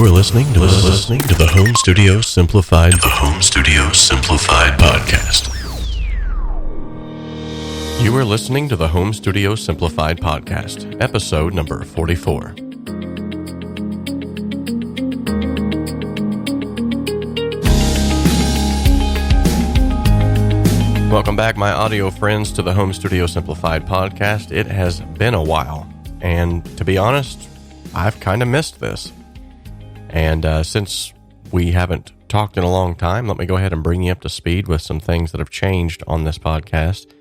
You are listening to the Home Studio Simplified podcast. You are listening to the Home Studio Simplified podcast, episode number 44. Welcome back, my audio friends, to the Home Studio Simplified podcast. It has been a while, and to be honest, I've kind of missed this. And since we haven't talked in a long time, let me go ahead and bring you up to speed with some things that have changed on this podcast,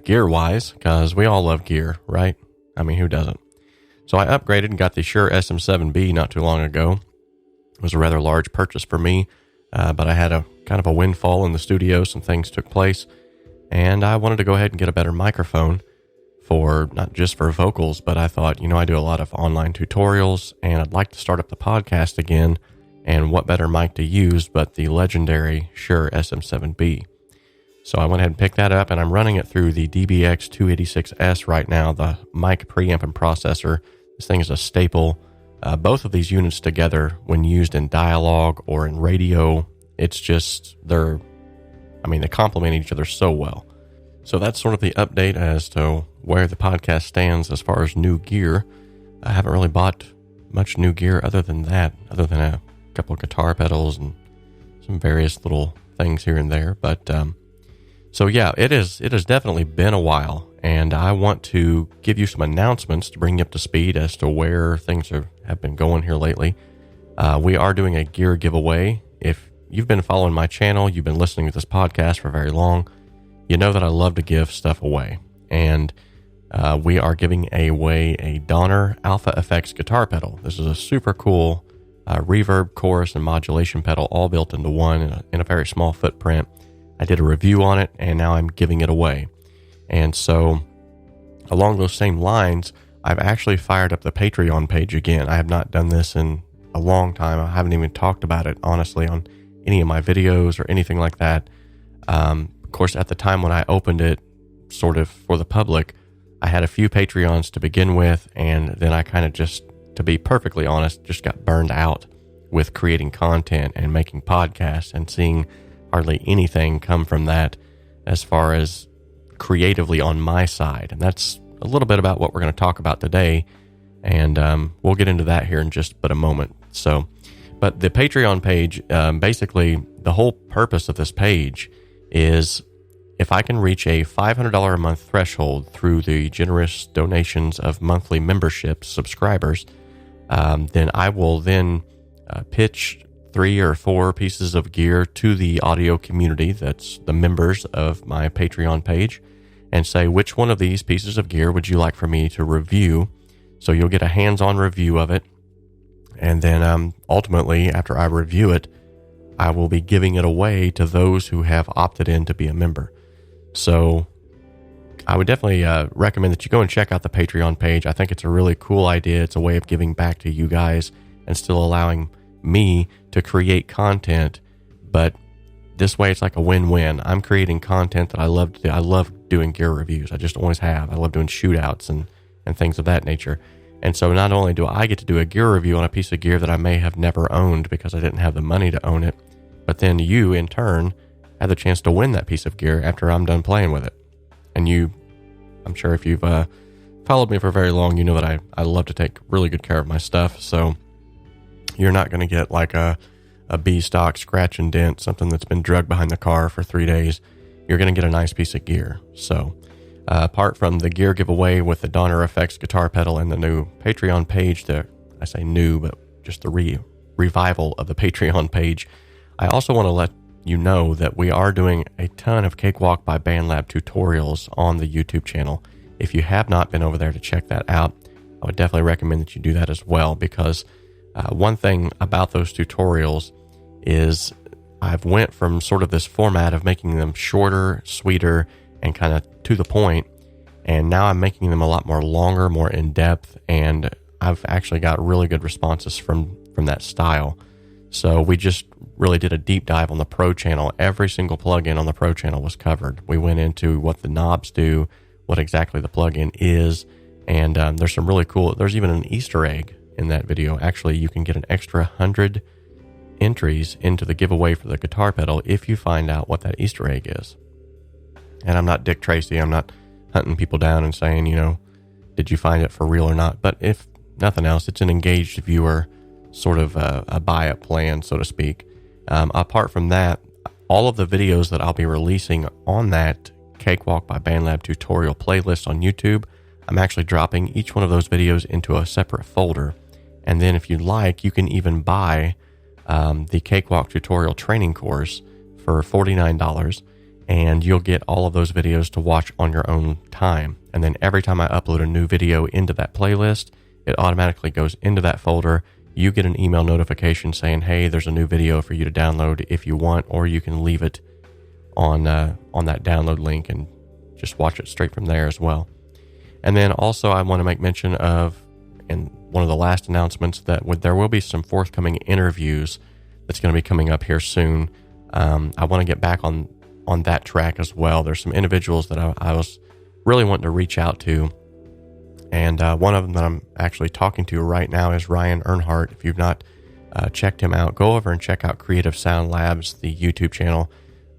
gear-wise, because we all love gear, right? I mean, who doesn't? So I upgraded and got the Shure SM7B not too long ago. It was a rather large purchase for me, but I had a kind of a windfall in the studio. Some things took place, and I wanted to go ahead and get a better microphone for not just for vocals, but I thought, I do a lot of online tutorials, and I'd like to start up the podcast again, and what better mic to use but the legendary Shure SM7B. So I went ahead and picked that up, and I'm running it through the DBX286S right now, the mic preamp and processor. This thing is a staple. Both of these units together, when used in dialogue or in radio, it's just, they complement each other so well. So that's sort of the update as to where the podcast stands as far as new gear. I haven't really bought much new gear other than a couple of guitar pedals and some various little things here and there. But so yeah, it has definitely been a while, and I want to give you some announcements to bring you up to speed as to where things have been going here lately. We are doing a gear giveaway. If you've been following my channel, you've been listening to this podcast for very long, you know that I love to give stuff away. And we are giving away a Donner Alpha FX guitar pedal. This is a super cool reverb, chorus, and modulation pedal all built into one in a very small footprint. I did a review on it, and now I'm giving it away. And so along those same lines, I've actually fired up the Patreon page again. I have not done this in a long time. I haven't even talked about it, honestly, on any of my videos or anything like that. Of course, at the time when I opened it sort of for the public, I had a few Patreons to begin with, and then I kind of just, to be perfectly honest, just got burned out with creating content and making podcasts and seeing hardly anything come from that as far as creatively on my side. And that's a little bit about what we're going to talk about today, and we'll get into that here in just but a moment. So, but the Patreon page, basically the whole purpose of this page is if I can reach a $500 a month threshold through the generous donations of monthly membership subscribers, then I will then pitch 3 or 4 pieces of gear to the audio community, that's the members of my Patreon page, and say, which one of these pieces of gear would you like for me to review? So you'll get a hands-on review of it, and then ultimately, after I review it, I will be giving it away to those who have opted in to be a member. So I would definitely recommend that you go and check out the Patreon page. I think it's a really cool idea. It's a way of giving back to you guys and still allowing me to create content, but this way it's like a win-win. I'm creating content that I love to do. I love doing gear reviews. I just always have. I love doing shootouts and things of that nature. And so not only do I get to do a gear review on a piece of gear that I may have never owned because I didn't have the money to own it, but then you, in turn, have the chance to win that piece of gear after I'm done playing with it. And I'm sure if you've followed me for very long, you know that I love to take really good care of my stuff. So you're not going to get like a B-stock scratch and dent, something that's been drugged behind the car for 3 days. You're going to get a nice piece of gear. So apart from the gear giveaway with the Donner FX guitar pedal and the new Patreon page, I say new, but just the revival of the Patreon page, I also want to let you know that we are doing a ton of Cakewalk by BandLab tutorials on the YouTube channel. If you have not been over there to check that out, I would definitely recommend that you do that as well, because one thing about those tutorials is I've went from sort of this format of making them shorter, sweeter, and kind of to the point, and now I'm making them a lot more longer, more in-depth, and I've actually got really good responses from that style. So we just really did a deep dive on the Pro channel. Every single plugin on the Pro channel was covered. We went into what the knobs do, what exactly the plugin is, and there's some really cool, there's even an Easter egg in that video. Actually, you can get an extra 100 entries into the giveaway for the guitar pedal if you find out what that Easter egg is. And I'm not Dick Tracy. I'm not hunting people down and saying, did you find it for real or not? But if nothing else, it's an engaged viewer sort of a buy-up plan, so to speak. Apart from that, all of the videos that I'll be releasing on that Cakewalk by BandLab tutorial playlist on YouTube, I'm actually dropping each one of those videos into a separate folder. And then if you'd like, you can even buy the Cakewalk tutorial training course for $49, and you'll get all of those videos to watch on your own time. And then every time I upload a new video into that playlist, it automatically goes into that folder. You get an email notification saying, hey, there's a new video for you to download if you want, or you can leave it on that download link and just watch it straight from there as well. And then also I want to make mention of, in one of the last announcements, that there will be some forthcoming interviews that's going to be coming up here soon. I want to get back on that track as well. There's some individuals that I was really wanting to reach out to. And one of them that I'm actually talking to right now is Ryan Earnhardt. If you've not checked him out, go over and check out Creative Sound Labs, the YouTube channel.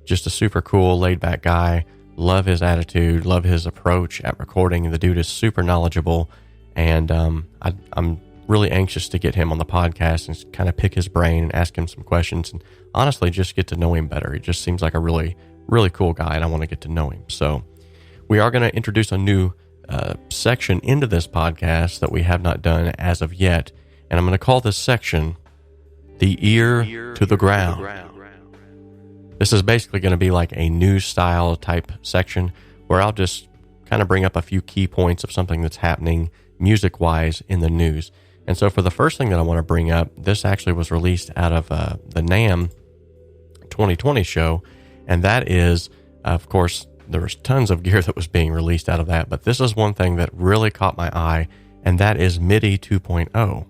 Just a super cool, laid-back guy. Love his attitude, love his approach at recording. The dude is super knowledgeable, and I'm really anxious to get him on the podcast and kind of pick his brain and ask him some questions and honestly just get to know him better. He just seems like a really, really cool guy, and I want to get to know him. So we are going to introduce a new section into this podcast that we have not done as of yet, and I'm going to call this section The Ear to the Ground. This is basically going to be like a news style type section where I'll just kind of bring up a few key points of something that's happening music wise in the news. And so for the first thing that I want to bring up, this actually was released out of the NAMM 2020 show, and that is, of course, there was tons of gear that was being released out of that, but this is one thing that really caught my eye, and that is MIDI 2.0.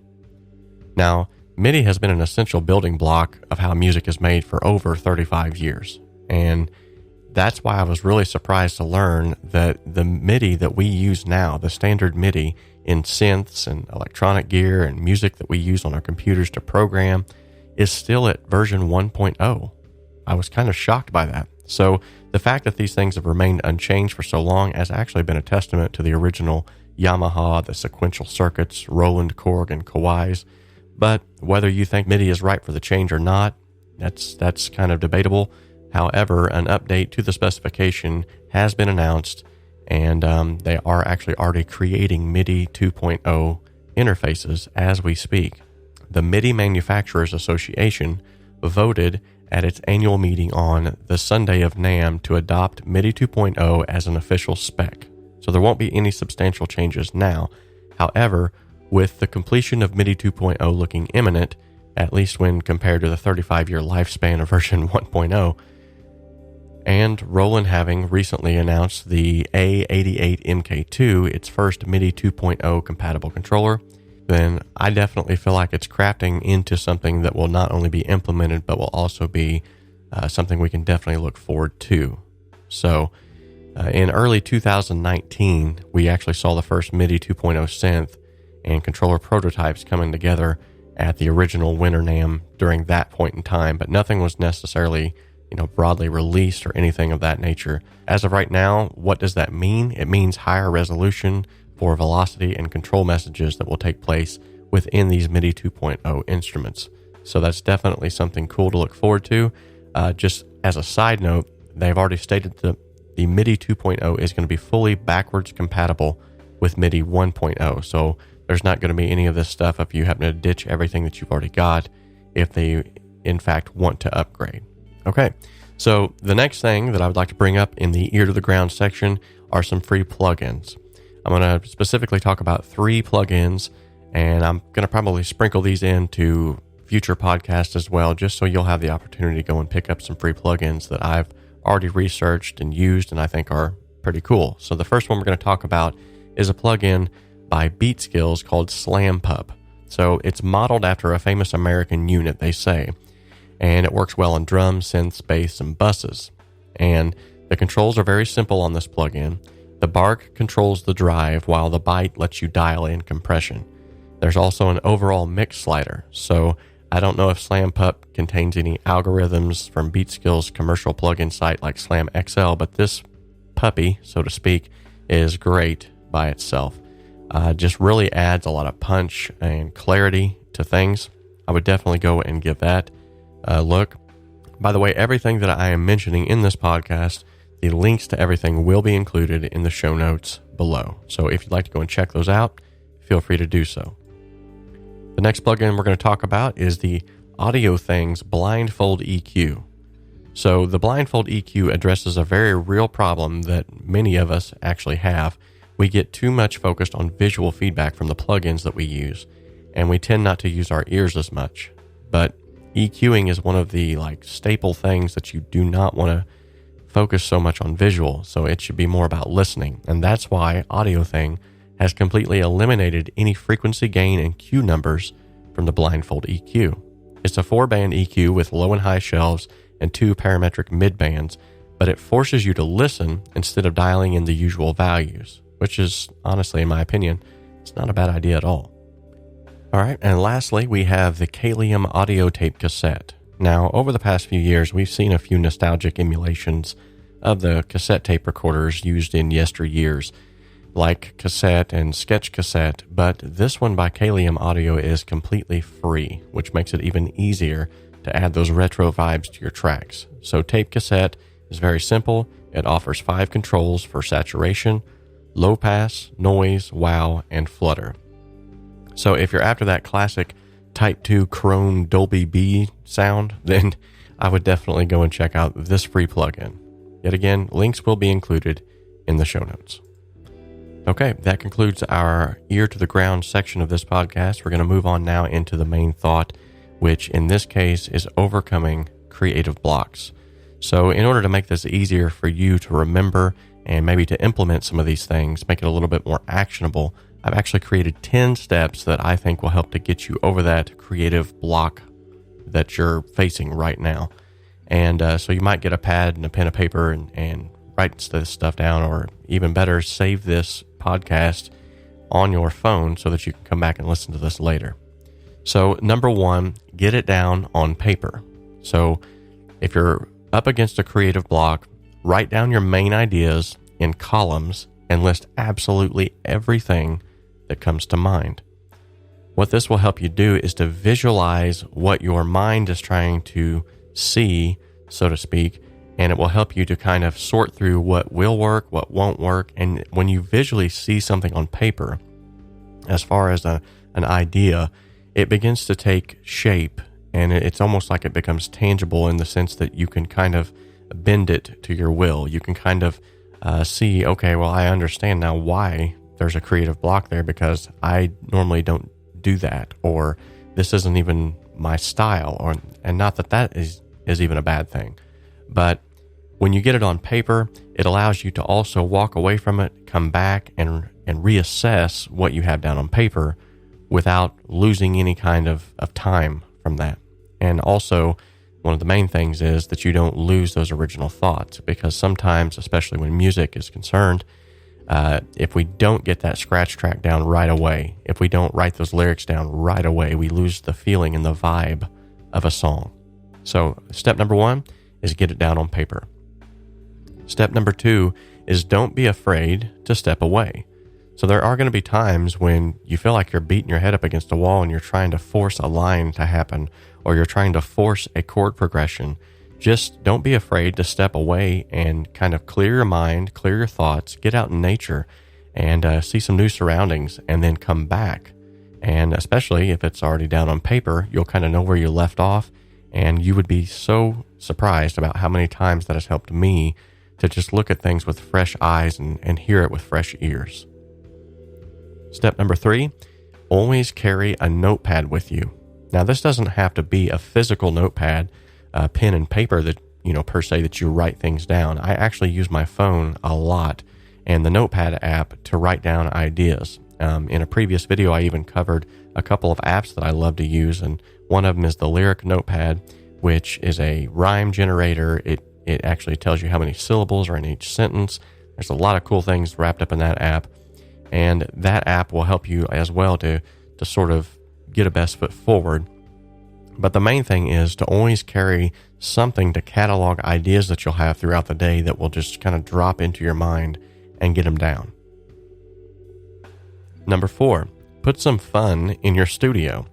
Now, MIDI has been an essential building block of how music is made for over 35 years. And that's why I was really surprised to learn that the MIDI that we use now, the standard MIDI in synths and electronic gear and music that we use on our computers to program, is still at version 1.0. I was kind of shocked by that. So the fact that these things have remained unchanged for so long has actually been a testament to the original Yamaha, the sequential circuits, Roland, Korg, and Kawais. But whether you think MIDI is right for the change or not, that's kind of debatable. However, an update to the specification has been announced, and they are actually already creating MIDI 2.0 interfaces as we speak. The MIDI Manufacturers Association voted at its annual meeting on the Sunday of NAMM to adopt MIDI 2.0 as an official spec. So there won't be any substantial changes now. However, with the completion of MIDI 2.0 looking imminent, at least when compared to the 35-year lifespan of version 1.0, and Roland having recently announced the A88 MK2, its first MIDI 2.0 compatible controller, then I definitely feel like it's crafting into something that will not only be implemented, but will also be something we can definitely look forward to. So, in early 2019, we actually saw the first MIDI 2.0 synth and controller prototypes coming together at the original Winter NAMM during that point in time, but nothing was necessarily, broadly released or anything of that nature. As of right now, what does that mean? It means higher resolution for velocity and control messages that will take place within these MIDI 2.0 instruments. So that's definitely something cool to look forward to. Just as a side note, they've already stated that the MIDI 2.0 is going to be fully backwards compatible with MIDI 1.0. So there's not going to be any of this stuff if you happen to ditch everything that you've already got, if they in fact want to upgrade. Okay, so the next thing that I would like to bring up in the ear to the ground section are some free plugins. I'm going to specifically talk about 3 plugins, and I'm going to probably sprinkle these into future podcasts as well, just so you'll have the opportunity to go and pick up some free plugins that I've already researched and used and I think are pretty cool. So the first one we're going to talk about is a plugin by Beatskills called SlamPup. So it's modeled after a famous American unit, they say, and it works well on drums, synths, bass, and buses. And the controls are very simple on this plugin. The bark controls the drive while the bite lets you dial in compression. There's also an overall mix slider. So I don't know if SlamPup contains any algorithms from Beatskills commercial plugin site like Slam XL, but this puppy, so to speak, is great by itself. Just really adds a lot of punch and clarity to things. I would definitely go and give that a look. By the way, everything that I am mentioning in this podcast, the links to everything will be included in the show notes below. So if you'd like to go and check those out, feel free to do so. The next plugin we're going to talk about is the Audio Things Blindfold EQ. So the Blindfold EQ addresses a very real problem that many of us actually have. We get too much focused on visual feedback from the plugins that we use, and we tend not to use our ears as much. But EQing is one of the staple things that you do not want to focus so much on visual, so it should be more about listening. And that's why Audio Thing has completely eliminated any frequency gain and cue numbers from the Blindfold EQ. It's a 4-band EQ with low and high shelves and 2 parametric mid bands, but it forces you to listen instead of dialing in the usual values, which is, honestly, in my opinion, it's not a bad idea at all. All right, and lastly, we have the Caelum audio tape cassette. Now, over the past few years, we've seen a few nostalgic emulations of the cassette tape recorders used in yesteryears, like Cassette and Sketch Cassette, but this one by Caelum Audio is completely free, which makes it even easier to add those retro vibes to your tracks. So Tape Cassette is very simple. It offers 5 controls for saturation, low pass, noise, wow, and flutter. So if you're after that classic Type 2 Chrome Dolby B sound, then I would definitely go and check out this free plugin. Yet again, links will be included in the show notes. Okay, that concludes our ear to the ground section of this podcast. We're going to move on now into the main thought, which in this case is overcoming creative blocks. So in order to make this easier for you to remember and maybe to implement some of these things, make it a little bit more actionable, I've actually created 10 steps that I think will help to get you over that creative block that you're facing right now. And so you might get a pad and a pen and paper and write this stuff down, or even better, save this podcast on your phone so that you can come back and listen to this later. So number 1, get it down on paper. So if you're up against a creative block, write down your main ideas in columns and list absolutely everything that comes to mind. What this will help you do is to visualize what your mind is trying to see, so to speak, and it will help you to kind of sort through what will work, what won't work. And when you visually see something on paper, as far as an idea, it begins to take shape, and it's almost like it becomes tangible in the sense that you can kind of bend it to your will. You can kind of see, okay, well, I understand now why there's a creative block there, because I normally don't do that, or this isn't even my style, and not that is even a bad thing. But when you get it on paper, it allows you to also walk away from it, come back and reassess what you have down on paper without losing any kind of time from that. And also, one of the main things is that you don't lose those original thoughts, because sometimes, especially when music is concerned, if we don't get that scratch track down right away, if we don't write those lyrics down right away, we lose the feeling and the vibe of a song. So step number 1 is get it down on paper. Step number 2 is don't be afraid to step away. So there are going to be times when you feel like you're beating your head up against a wall and you're trying to force a line to happen, or you're trying to force a chord progression. Just don't be afraid to step away and kind of clear your mind, clear your thoughts, get out in nature and see some new surroundings, and then come back. And especially if it's already down on paper, you'll kind of know where you left off, and you would be so surprised about how many times that has helped me to just look at things with fresh eyes and hear it with fresh ears. Step number 3, always carry a notepad with you. Now, this doesn't have to be a physical notepad, pen and paper that, per se, that you write things down. I actually use my phone a lot and the Notepad app to write down ideas. In a previous video, I even covered a couple of apps that I love to use, and one of them is the Lyric Notepad, which is a rhyme generator. It actually tells you how many syllables are in each sentence. There's a lot of cool things wrapped up in that app, and that app will help you as well to to sort of get a best foot forward. But the main thing is to always carry something to catalog ideas that you'll have throughout the day that will just kind of drop into your mind and get them down. Number 4, put some fun in your studio.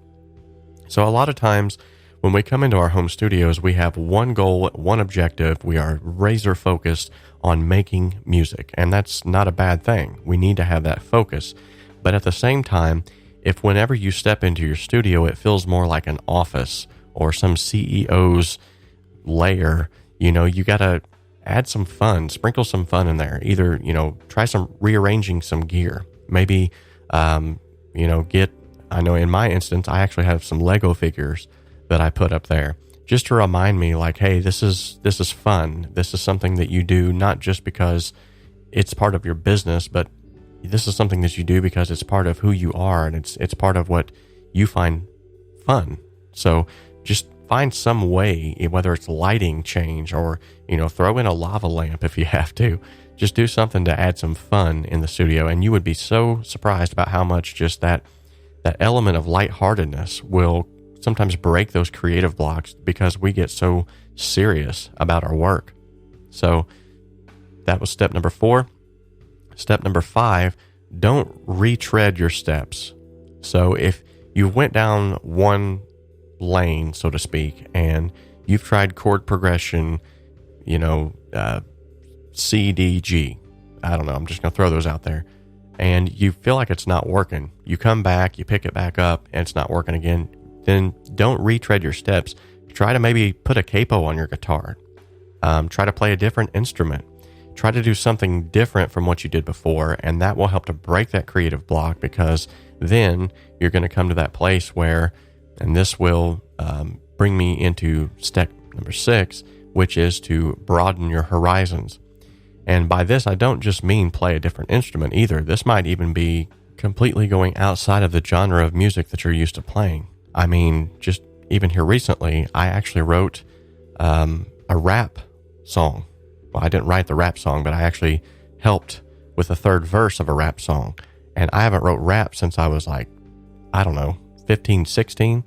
So a lot of times when we come into our home studios, we have one goal, one objective. We are razor focused on making music, and that's not a bad thing. We need to have that focus. But at the same time, if whenever you step into your studio, it feels more like an office or some CEO's lair, you got to add some fun, sprinkle some fun in there. Either, try some rearranging some gear. Maybe, I know in my instance, I actually have some Lego figures that I put up there just to remind me like, hey, this is fun. This is something that you do not just because it's part of your business, but this is something that you do because it's part of who you are, and it's part of what you find fun. So just find some way, whether it's lighting change or, throw in a lava lamp if you have to. Just do something to add some fun in the studio, and you would be so surprised about how much just that element of lightheartedness will sometimes break those creative blocks because we get so serious about our work. So that was step number 4. Step number 5, don't retread your steps. So if you went down one lane, so to speak, and you've tried chord progression, C, D, G, I don't know, I'm just going to throw those out there, and you feel like it's not working, you come back, you pick it back up, and it's not working again, then don't retread your steps. Try to maybe put a capo on your guitar. Try to play a different instrument. Try to do something different from what you did before, and that will help to break that creative block, because then you're going to come to that place where, and this will bring me into step number 6, which is to broaden your horizons. And by this, I don't just mean play a different instrument either. This might even be completely going outside of the genre of music that you're used to playing. I mean, just even here recently, I actually wrote a rap song. Well, I didn't write the rap song, but I actually helped with the third verse of a rap song. And I haven't wrote rap since I was like, 15, 16.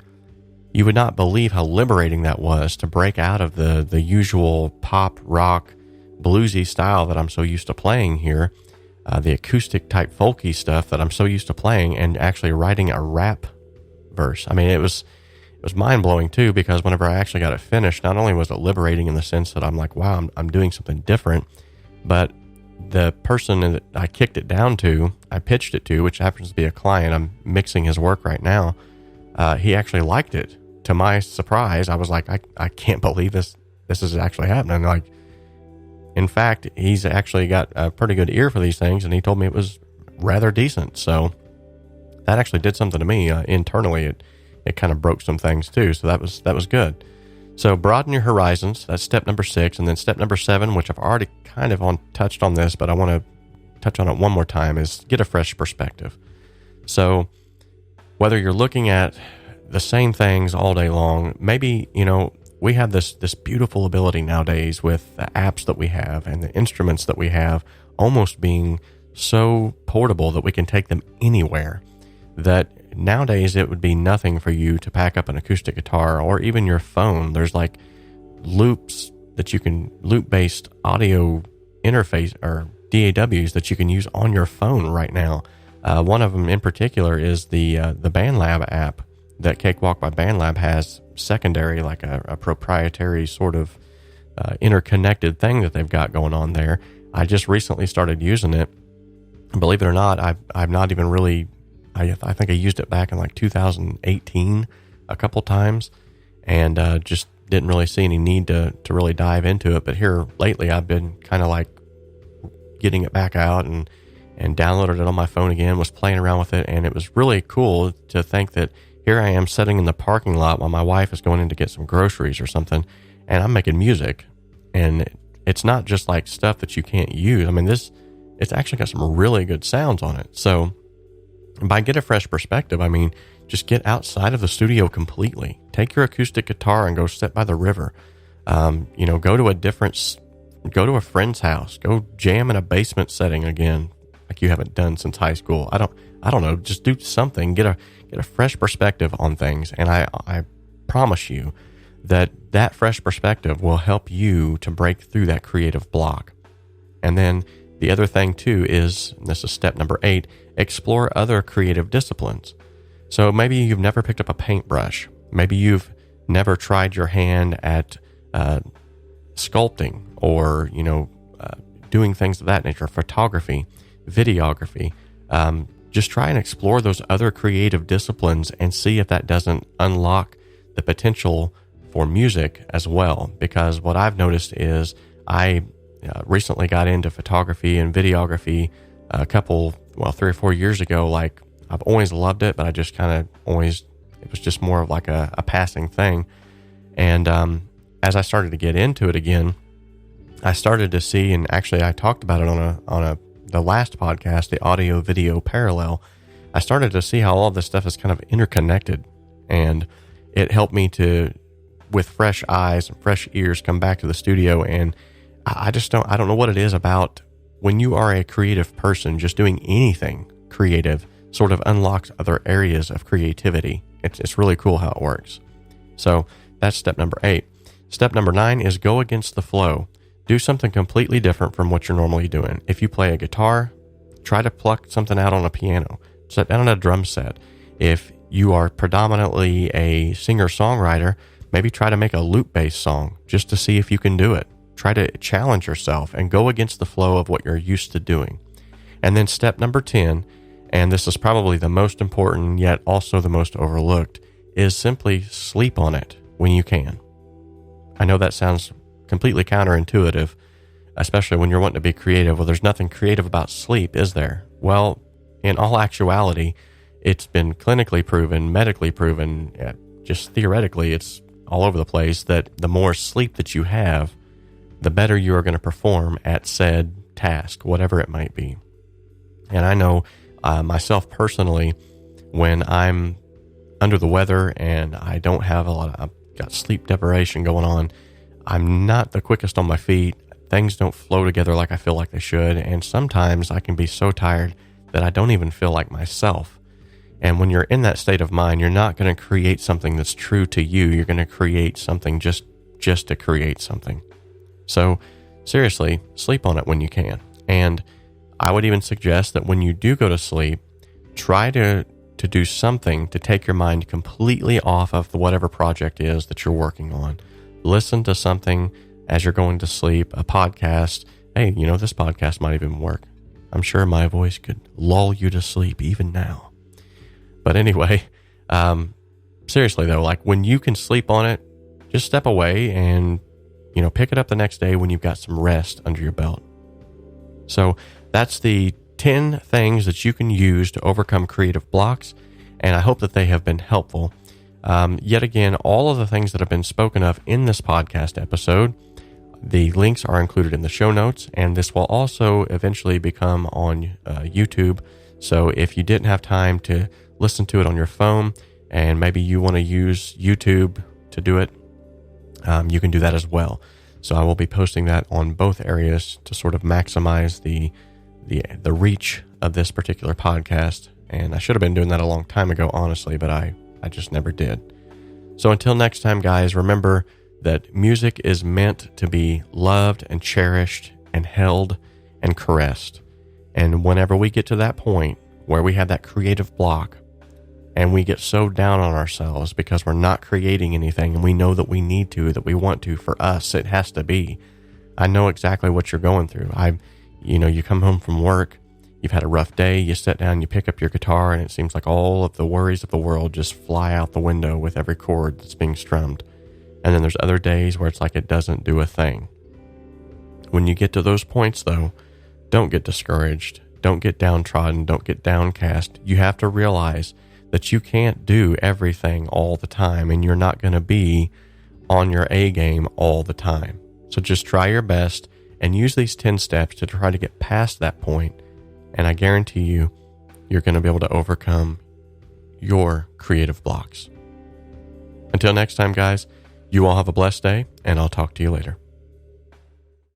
You would not believe how liberating that was to break out of the usual pop, rock, bluesy style that I'm so used to playing here, the acoustic type folky stuff that I'm so used to playing, and actually writing a rap verse. I mean, it was mind-blowing too, because whenever I actually got it finished, not only was it liberating in the sense that I'm like, wow, I'm doing something different, but the person that I kicked it down to, I pitched it to, which happens to be a client, I'm mixing his work right now, he actually liked it. To my surprise, I was like, I can't believe this is actually happening. Like, in fact, he's actually got a pretty good ear for these things, and he told me it was rather decent. So that actually did something to me internally. It kind of broke some things too. So that was good. So broaden your horizons. That's step number 6. And then step number 7, which I've already kind of touched on this, but I want to touch on it one more time, is get a fresh perspective. So whether you're looking at the same things all day long, maybe, we have this beautiful ability nowadays with the apps that we have and the instruments that we have almost being so portable that we can take them anywhere, that nowadays it would be nothing for you to pack up an acoustic guitar or even your phone. There's like loops that you can, loop-based audio interface or DAWs that you can use on your phone right now. One of them in particular is the BandLab app that Cakewalk by BandLab has secondary, like a proprietary sort of interconnected thing that they've got going on there. I just recently started using it. Believe it or not, I've not even really, I think I used it back in like 2018 a couple times, and just didn't really see any need to really dive into it. But here lately, I've been kind of like getting it back out and downloaded it on my phone again, was playing around with it, and it was really cool to think that here I am sitting in the parking lot while my wife is going in to get some groceries or something, and I'm making music. And it's not just like stuff that you can't use. I mean, it's actually got some really good sounds on it. So by get a fresh perspective, I mean, just get outside of the studio completely. Take your acoustic guitar and go sit by the river. Go to a friend's house. Go jam in a basement setting again. like you haven't done since high school. I don't know. Just do something. Get a fresh perspective on things, and I promise you that fresh perspective will help you to break through that creative block. And then the other thing too is, and this is step number 8, explore other creative disciplines. So maybe you've never picked up a paintbrush. Maybe you've never tried your hand at sculpting or, doing things of that nature, photography, videography. Just try and explore those other creative disciplines and see if that doesn't unlock the potential for music as well. Because what I've noticed is I recently got into photography and videography 3 or 4 years ago. Like, I've always loved it, but I just kind of always, it was just more of like a passing thing. And as I started to get into it again, I started to see, and actually I talked about it on the last podcast, the audio video parallel. I started to see how all this stuff is kind of interconnected, and it helped me to, with fresh eyes and fresh ears, come back to the studio. And I don't know what it is about when you are a creative person, just doing anything creative sort of unlocks other areas of creativity. It's really cool how it works. So that's step number 8. Step number 9 is go against the flow. Do something completely different from what you're normally doing. If you play a guitar, try to pluck something out on a piano. Sit down on a drum set. If you are predominantly a singer-songwriter, maybe try to make a loop-based song just to see if you can do it. Try to challenge yourself and go against the flow of what you're used to doing. And then step number 10, and this is probably the most important yet also the most overlooked, is simply sleep on it when you can. I know that sounds completely counterintuitive, especially when you're wanting to be creative. Well, there's nothing creative about sleep, is there? Well, in all actuality, it's been clinically proven, medically proven, just theoretically, it's all over the place, that the more sleep that you have, the better you are going to perform at said task, whatever it might be. And I know myself personally, when I'm under the weather and I don't have I've got sleep deprivation going on, I'm not the quickest on my feet. Things don't flow together like I feel like they should. And sometimes I can be so tired that I don't even feel like myself. And when you're in that state of mind, you're not going to create something that's true to you. You're going to create something just to create something. So seriously, sleep on it when you can. And I would even suggest that when you do go to sleep, try to do something to take your mind completely off of whatever project is that you're working on. Listen to something as you're going to sleep, a podcast. Hey, this podcast might even work. I'm sure my voice could lull you to sleep even now. But anyway, seriously though, like when you can sleep on it, just step away and, pick it up the next day when you've got some rest under your belt. So that's the 10 things that you can use to overcome creative blocks. And I hope that they have been helpful. Yet again, all of the things that have been spoken of in this podcast episode, the links are included in the show notes, and this will also eventually become on YouTube. So if you didn't have time to listen to it on your phone, and maybe you want to use YouTube to do it, you can do that as well. So I will be posting that on both areas to sort of maximize the reach of this particular podcast. And I should have been doing that a long time ago, honestly, but I just never did. So until next time, guys, remember that music is meant to be loved and cherished and held and caressed. And whenever we get to that point where we have that creative block and we get so down on ourselves because we're not creating anything and we know that we need to, that we want to, for us, it has to be. I know exactly what you're going through. You come home from work, you've had a rough day, you sit down, you pick up your guitar, and it seems like all of the worries of the world just fly out the window with every chord that's being strummed. And then there's other days where it's like it doesn't do a thing. When you get to those points, though, don't get discouraged. Don't get downtrodden. Don't get downcast. You have to realize that you can't do everything all the time, and you're not going to be on your A game all the time. So just try your best and use these 10 steps to try to get past that point. And I guarantee you, you're going to be able to overcome your creative blocks. Until next time, guys, you all have a blessed day, and I'll talk to you later.